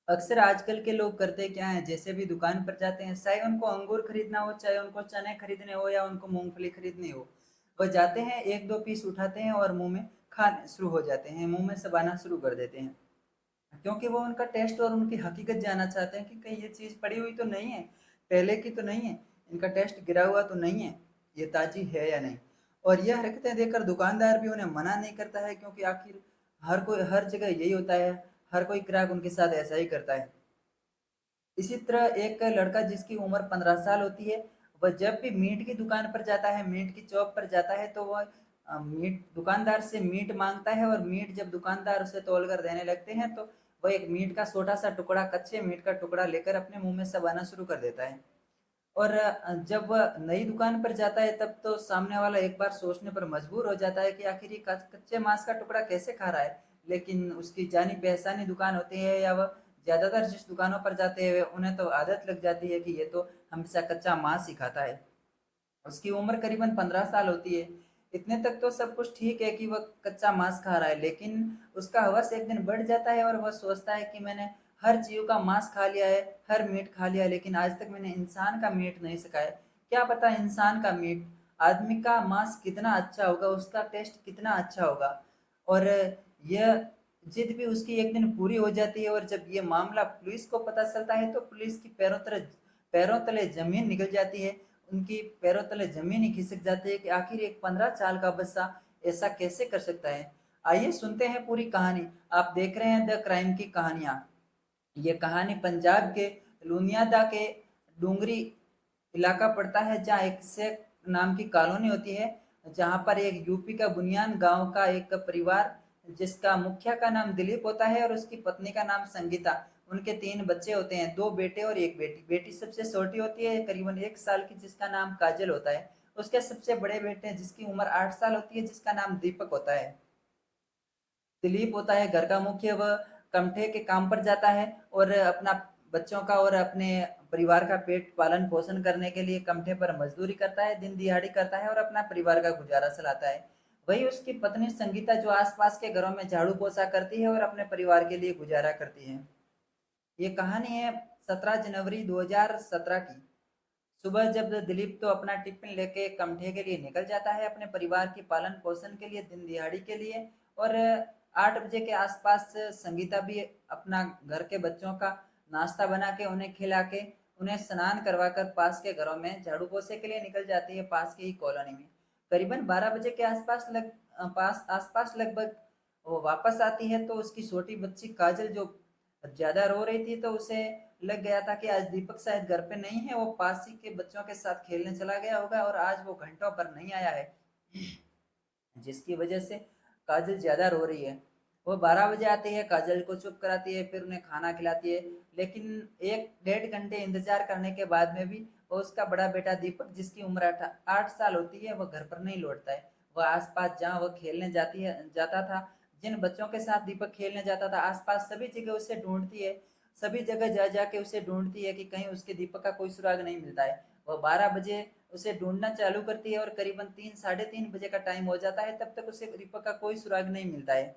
अक्सर आजकल के लोग करते क्या हैं, जैसे भी दुकान पर जाते हैं, चाहे उनको अंगूर खरीदना हो, चाहे उनको चने खरीदने हो या उनको मूँगफली खरीदनी हो, वह जाते हैं 1-2 पीस उठाते हैं और मुँह में खाने शुरू हो जाते हैं, मुँह में चबाना शुरू कर देते हैं। क्योंकि वो उनका टेस्ट और उनकी हकीकत जानना चाहते हैं कि कहीं ये चीज़ पड़ी हुई तो नहीं है, पहले की तो नहीं है, इनका टेस्ट गिरा हुआ तो नहीं है, ये ताज़ी है या नहीं। और यह हरकतें देखकर दुकानदार भी उन्हें मना नहीं करता है, क्योंकि आखिर हर कोई हर जगह यही होता है, हर कोई ग्राहक उनके साथ ऐसा ही करता है। इसी तरह एक लड़का जिसकी उम्र 15 साल होती है, वह जब भी मीट की दुकान पर जाता है, मीट की चौक पर जाता है, तो वह मीट दुकानदार से मीट मांगता है, और मीट जब दुकानदार उसे तोल कर देने लगते हैं, तो वह एक मीट का छोटा सा टुकड़ा, कच्चे मीट का टुकड़ा लेकर अपने मुंह में चबाना शुरू कर देता है। और जब वह नई दुकान पर जाता है, तब तो सामने वाला एक बार सोचने पर मजबूर हो जाता है कि आखिर ये कच्चे मांस का टुकड़ा कैसे खा रहा है। लेकिन उसकी जानी पहचानी दुकान होती है, या वह ज्यादातर जिस दुकानों पर जाते हैं उन्हें तो आदत लग जाती है कि ये तो हमेशा कच्चा मांस ही खाता है। उसकी उम्र करीबन 15 साल होती है। इतने तक तो सब कुछ ठीक है कि वह कच्चा मांस खा रहा है, लेकिन उसका हवस एक दिन बढ़ जाता है और वह सोचता है कि मैंने हर जीव का मांस खा लिया है, हर मीट खा लिया है, लेकिन आज तक मैंने इंसान का मीट नहीं सका है। क्या पता इंसान का मीट, आदमी का मांस कितना अच्छा होगा, उसका टेस्ट कितना अच्छा होगा। और यह जिद भी उसकी एक दिन पूरी हो जाती है, और जब ये मामला पुलिस को पता चलता है, तो पुलिस की पैरों तले जमीन निकल जाती है। उनकी पैरों तले जमीन ही खिसक जाती है कि आखिर एक 15 साल का बच्चा ऐसा कैसे कर सकता है। आइए सुनते हैं पूरी कहानी। आप देख रहे हैं द क्राइम की कहानियां। ये कहानी पंजाब के लुनियादा के डूंगरी इलाका पड़ता है, जहाँ एक शेख नाम की कॉलोनी होती है, जहाँ पर एक यूपी का बुनियान गांव का एक परिवार, जिसका मुखिया का नाम दिलीप होता है और उसकी पत्नी का नाम संगीता। उनके 3 बच्चे होते हैं, 2 बेटे और एक बेटी। बेटी सबसे छोटी होती है, करीबन 1 साल की, जिसका नाम काजल होता है। उसके सबसे बड़े बेटे जिसकी उम्र 8 साल होती है, जिसका नाम दीपक होता है। दिलीप होता है घर का मुखिया, वह कमठे के काम पर जाता है और अपना बच्चों का और अपने परिवार का पेट पालन पोषण करने के लिए कमठे पर मजदूरी करता है, दिन दिहाड़ी करता है और अपना परिवार का गुजारा चलाता है। वही उसकी पत्नी संगीता, जो आसपास के घरों में झाड़ू पोछा करती है और अपने परिवार के लिए गुजारा करती है। ये कहानी है 17 जनवरी 2017 की। सुबह जब दिलीप तो अपना टिफिन लेके कमठे के लिए निकल जाता है, अपने परिवार की पालन पोषण के लिए, दिन दिहाड़ी के लिए। और 8 बजे के आसपास संगीता भी अपना घर के बच्चों का नाश्ता बना के उन्हें खिला के, उन्हें स्नान करवा कर पास के घरों में झाड़ू पोछे के लिए निकल जाती है, पास की ही कॉलोनी में। करीबन 12 बजे के आसपास लगभग वो वापस आती है, तो उसकी छोटी बच्ची काजल, जो ज्यादा रो रही थी, तो उसे लग गया था कि आज दीपक शायद घर पे नहीं है, वो पास ही के बच्चों के साथ खेलने चला गया होगा और आज वो घंटों पर नहीं आया है, जिसकी वजह से काजल ज्यादा रो रही है। वो 12 बजे आती है, काजल को चुप कराती है, फिर उन्हें खाना खिलाती है। लेकिन 1 डेढ़ घंटे इंतजार करने के बाद में भी वो उसका बड़ा बेटा दीपक, जिसकी उम्र 8 साल होती है, वह घर पर नहीं लौटता है। वह आसपास जहाँ वह खेलने जाता था, जिन बच्चों के साथ दीपक खेलने जाता था, आसपास सभी जगह उसे ढूंढती है। सभी जगह जा जाके उसे ढूंढती है कि कहीं उसके दीपक का कोई सुराग नहीं मिलता है। वह 12 बजे उसे ढूंढना चालू करती है और करीबन 3 साढ़े 3 बजे का टाइम हो जाता है, तब तक उसे दीपक का कोई सुराग नहीं मिलता है।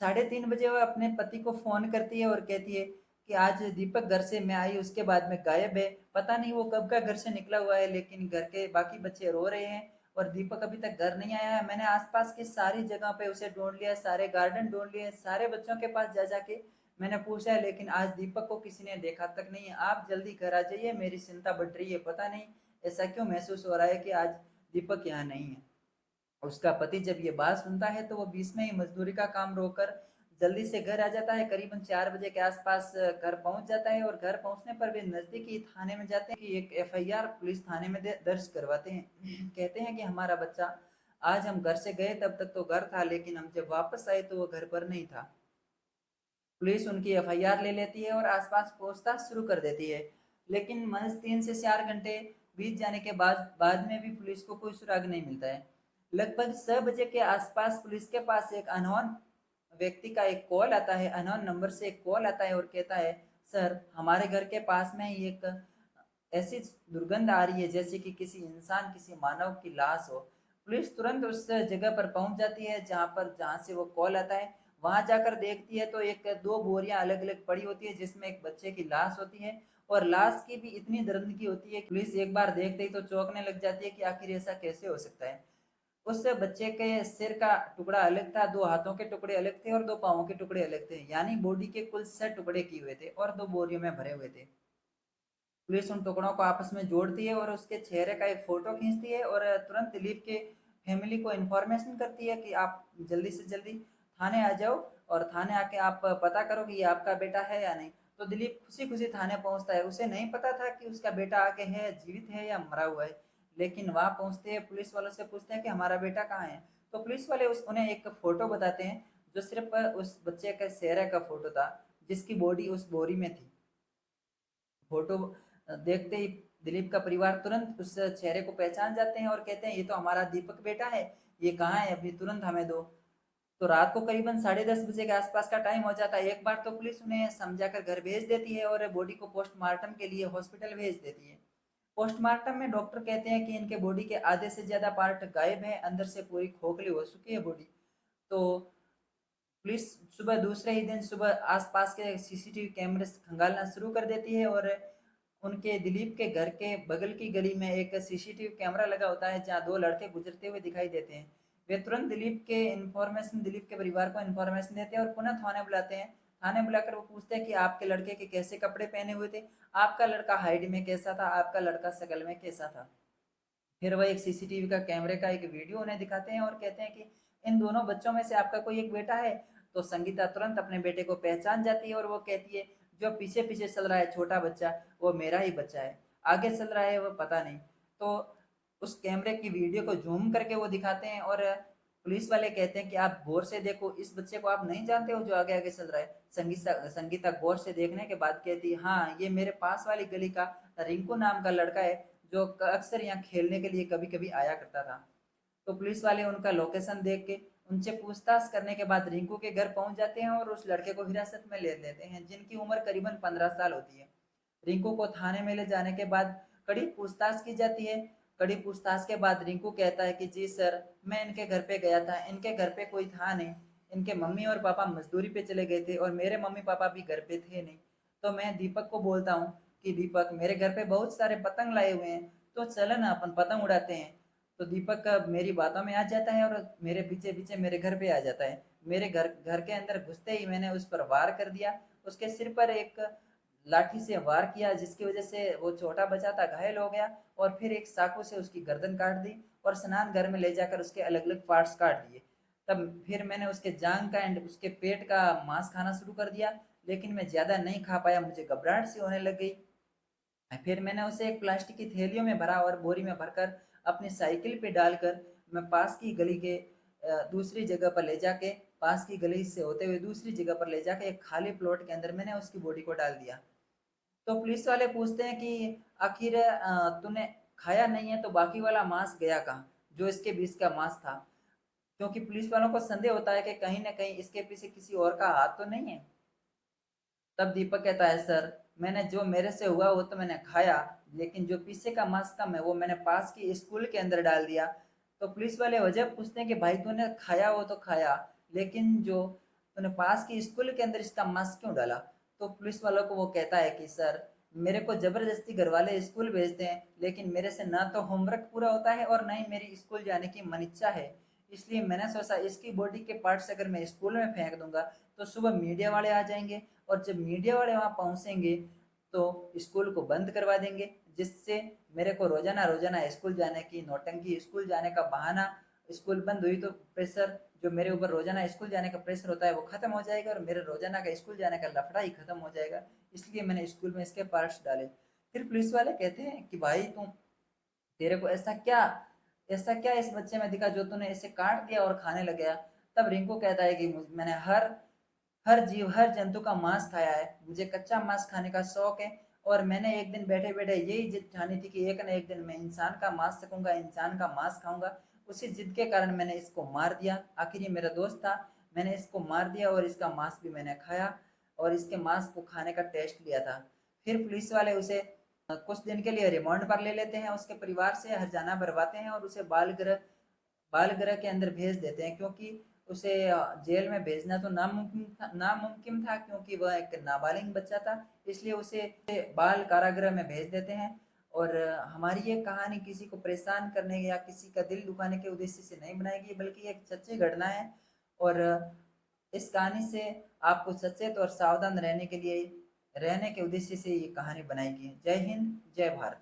3:30 बजे वह अपने पति को फोन करती है और कहती है कि आज दीपक घर से मैं आई उसके बाद में गायब है। पता नहीं वो कब का घर से निकला हुआ है, लेकिन घर के बाकी बच्चे रो रहे हैं और दीपक अभी तक घर नहीं आया है। मैंने आसपास की सारी जगह पे उसे ढूंढ लिया, सारे गार्डन ढूंढ लिए, सारे बच्चों के पास जा जाके मैंने पूछा है, लेकिन आज दीपक को किसी ने देखा तक नहीं है। आप जल्दी घर आ जाइए, मेरी चिंता बढ़ रही है। पता नहीं ऐसा क्यों महसूस हो रहा है कि आज दीपक यहाँ नहीं है। उसका पति जब ये बात सुनता है, तो वो बीच में ही मजदूरी का काम रोककर जल्दी से घर आ जाता है। करीबन 4 बजे के आसपास घर पहुंच जाता है, और घर पहुंचने पर वे नजदीकी थाने में जाते हैं कि एक एफआईआर पुलिस थाने में दर्ज करवाते हैं। कहते हैं कि हमारा बच्चा, आज हम घर से गए तब तक तो घर था, लेकिन हम जब वापस आए तो वो घर पर नहीं था। पुलिस उनकी एफआईआर ले लेती है और आसपास पूछताछ शुरू कर देती है। लेकिन महज 3 से 4 घंटे बीत जाने के बाद में भी पुलिस को कोई सुराग नहीं मिलता है। लगभग 6 बजे के आसपास पुलिस के पास एक अनहोन व्यक्ति का एक कॉल आता है, अनहोन नंबर से एक कॉल आता है और कहता है, सर हमारे घर के पास में ही एक ऐसी दुर्गंध आ रही है जैसे कि किसी इंसान, किसी मानव की लाश हो। पुलिस तुरंत उस जगह पर पहुंच जाती है जहां से वो कॉल आता है। वहां जाकर देखती है तो एक दो बोरियां अलग अलग पड़ी होती है जिसमें एक बच्चे की लाश होती है, और लाश की भी इतनी दर्द की होती है कि पुलिस एक बार देखते ही तो चौंकने लग जाती है कि आखिर ऐसा कैसे हो सकता है। उस बच्चे के सिर का टुकड़ा अलग था, दो हाथों के टुकड़े अलग थे और दो पाँवों के टुकड़े अलग थे, यानी बॉडी के कुल 6 टुकड़े किए हुए थे और दो बोरियों में भरे हुए थे। पुलिस उन टुकड़ों को आपस में जोड़ती है और उसके चेहरे का एक फोटो खींचती है और तुरंत दिलीप के फैमिली को इन्फॉर्मेशन करती है कि आप जल्दी से जल्दी थाने आ जाओ और थाने आके आप पता करो कि ये आपका बेटा है या नहीं। तो दिलीप खुशी खुशी थाने पहुंचता है। उसे नहीं पता था कि उसका बेटा आगे है, जीवित है या मरा हुआ है। लेकिन वहां पहुंचते हैं, पुलिस वालों से पूछते हैं कि हमारा बेटा कहाँ है। तो पुलिस वाले उन्हें एक फोटो बताते हैं जो सिर्फ उस बच्चे के चेहरे का फोटो था, जिसकी बॉडी उस बोरी में थी। फोटो देखते ही दिलीप का परिवार तुरंत उस चेहरे को पहचान जाते हैं और कहते हैं ये तो हमारा दीपक बेटा है, ये कहाँ है, अभी तुरंत हमें दो। तो रात को करीबन 10:30 बजे के आसपास का टाइम हो जाता है। एक बार तो पुलिस उन्हें समझाकर घर भेज देती है और बॉडी को पोस्टमार्टम के लिए हॉस्पिटल भेज देती है। पोस्टमार्टम में डॉक्टर कहते हैं कि इनके बॉडी के आधे से ज्यादा पार्ट गायब है, अंदर से पूरी खोखली हो चुकी है बॉडी। तो पुलिस सुबह दूसरे ही दिन सुबह आसपास के सीसीटीवी कैमरे खंगालना शुरू कर देती है और उनके दिलीप के घर के बगल की गली में एक सीसीटीवी कैमरा लगा होता है जहां दो लड़के गुजरते हुए दिखाई देते हैं। वे तुरंत दिलीप के परिवार को इन्फॉर्मेशन देते हैं और पुनः थाने बुलाते हैं। थाने बुलाकर वो पूछते हैं कि आपके लड़के के कैसे कपड़े पहने हुए थे, आपका लड़का हाइट में कैसा था, आपका लड़का शकल में कैसा था। फिर वह एक सीसीटीवी का कैमरे का एक वीडियो उन्हें दिखाते हैं और कहते हैं कि इन दोनों बच्चों में से आपका कोई एक बेटा है। तो संगीता तुरंत अपने बेटे को पहचान जाती है और वो कहती है जो पीछे पीछे चल रहा है छोटा बच्चा, वो मेरा ही बच्चा है। आगे चल रहा है वो पता नहीं। तो उस कैमरे की वीडियो को जूम करके वो दिखाते हैं और पुलिस वाले कहते हैं कि आप गौर से देखो, इस बच्चे को आप नहीं जानते हो जो आगे आगे चल रहा है। संगीता गौर से देखने के बाद कहती है हाँ, ये मेरे पास वाली गली का रिंकू नाम का लड़का है जो अक्सर यहाँ खेलने के लिए कभी कभी आया करता था। तो पुलिस वाले उनका लोकेशन देख के उनसे पूछताछ करने के बाद रिंकू के घर पहुंच जाते हैं और उस लड़के को हिरासत में ले लेते हैं जिनकी उम्र करीबन 15 साल होती है। रिंकू को थाने में ले जाने के बाद कड़ी पूछताछ की जाती है। कड़ी पूछताछ के बाद रिंकू कहता है कि जी सर, मैं इनके घर पे गया था, इनके घर पे कोई था नहीं, इनके मम्मी और पापा मजदूरी पे चले गए थे और मेरे मम्मी पापा भी घर पे थे नहीं। तो मैं दीपक को बोलता हूँ कि दीपक, मेरे घर पे बहुत सारे पतंग लाए हुए हैं, तो चलो ना अपन पतंग उड़ाते हैं। तो दीपक मेरी बातों में आ जाता है और मेरे पीछे पीछे मेरे घर पे आ जाता है। मेरे घर घर के अंदर घुसते ही मैंने उस पर वार कर दिया। उसके सिर पर एक लाठी से वार किया जिसकी वजह से वो छोटा बच्चा था घायल हो गया, और फिर एक चाकू से उसकी गर्दन काट दी और स्नान घर में ले जाकर उसके अलग अलग पार्ट्स काट दिए। तब फिर मैंने उसके जांग का एंड उसके पेट का मांस खाना शुरू कर दिया, लेकिन मैं ज्यादा नहीं खा पाया, मुझे घबराहट सी होने लग गई। फिर मैंने उसे एक प्लास्टिक की थैलियों में भरा और बोरी में भरकर अपनी साइकिल पे डालकर मैं पास की गली के दूसरी जगह पर ले जाके, पास की गली से होते हुए दूसरी जगह पर ले जाके एक खाली प्लॉट के अंदर मैंने उसकी बॉडी को डाल दिया। तो पुलिस वाले पूछते हैं कि आखिर तूने खाया नहीं है तो बाकी वाला मांस गया कहाँ, जो इसके बीच का मांस था। क्योंकि पुलिस वालों को संदेह होता है कि कहीं ना कहीं इसके पीछे किसी और का हाथ तो नहीं है। तब दीपक कहता है सर, मैंने जो मेरे से हुआ वो तो मैंने खाया, लेकिन जो पीछे का मांस था मैं वो मैंने पास की स्कूल के अंदर डाल दिया। तो पुलिस वाले वजह पूछते हैं कि भाई तूने खाया वो तो खाया, लेकिन जो तूने पास की स्कूल के अंदर इसका मांस क्यों डाला। तो पुलिस वालों को वो कहता है कि सर, मेरे को जबरदस्ती घर वाले स्कूल भेजते हैं, लेकिन मेरे से ना तो होमवर्क पूरा होता है और ना ही मेरी स्कूल जाने की मन इच्छा है। इसलिए मैंने सोचा इसकी बॉडी के पार्ट्स अगर मैं स्कूल में फेंक दूंगा तो सुबह मीडिया वाले आ जाएंगे, और जब मीडिया वाले वहां पहुंचेंगे तो स्कूल को बंद करवा देंगे, जिससे मेरे को रोजाना रोजाना स्कूल जाने की नौटंकी, स्कूल जाने का बहाना, स्कूल बंद हुई तो प्रेशर, जो मेरे ऊपर रोजाना स्कूल जाने का प्रेशर होता है वो खत्म हो जाएगा और मेरे रोजाना का स्कूल जाने का लफड़ा ही खत्म हो जाएगा। इसलिए मैंने स्कूल में इसके पार्ट्स डाले। फिर पुलिस वाले कहते हैं कि भाई तुम, तेरे को ऐसा क्या इस बच्चे में दिखा जो तूने इसे काट दिया और खाने लग गया। तब रिंकू कहता है कि मैंने हर हर जीव हर जंतु का मांस खाया है, मुझे कच्चा मांस खाने का शौक है, और मैंने एक दिन बैठे बैठे यही जिद ठानी थी कि एक न एक दिन मैं इंसान का मांस सकूंगा, इंसान का मांस खाऊंगा। उसी जिद के कारण मैंने इसको मार दिया, आखिर ये मेरा दोस्त था, मैंने इसको मार दिया और इसका मांस भी मैंने खाया और इसके मांस को खाने का टेस्ट लिया था। फिर पुलिस वाले उसे कुछ दिन के लिए रिमांड पर ले लेते हैं, उसके परिवार से हर्जाना भरवाते हैं और उसे बाल गृह के अंदर भेज देते हैं, क्योंकि उसे जेल में भेजना तो नामुमकिन था क्योंकि वह एक नाबालिग बच्चा था, इसलिए उसे बाल कारागृह में भेज देते हैं। और हमारी ये कहानी किसी को परेशान करने या किसी का दिल दुखाने के उद्देश्य से नहीं बनाई गई, बल्कि एक सच्ची घटना है। और इस कहानी से आपको सचेत और सावधान रहने के उद्देश्य से ये कहानी बनाई गई है। जय हिंद, जय भारत।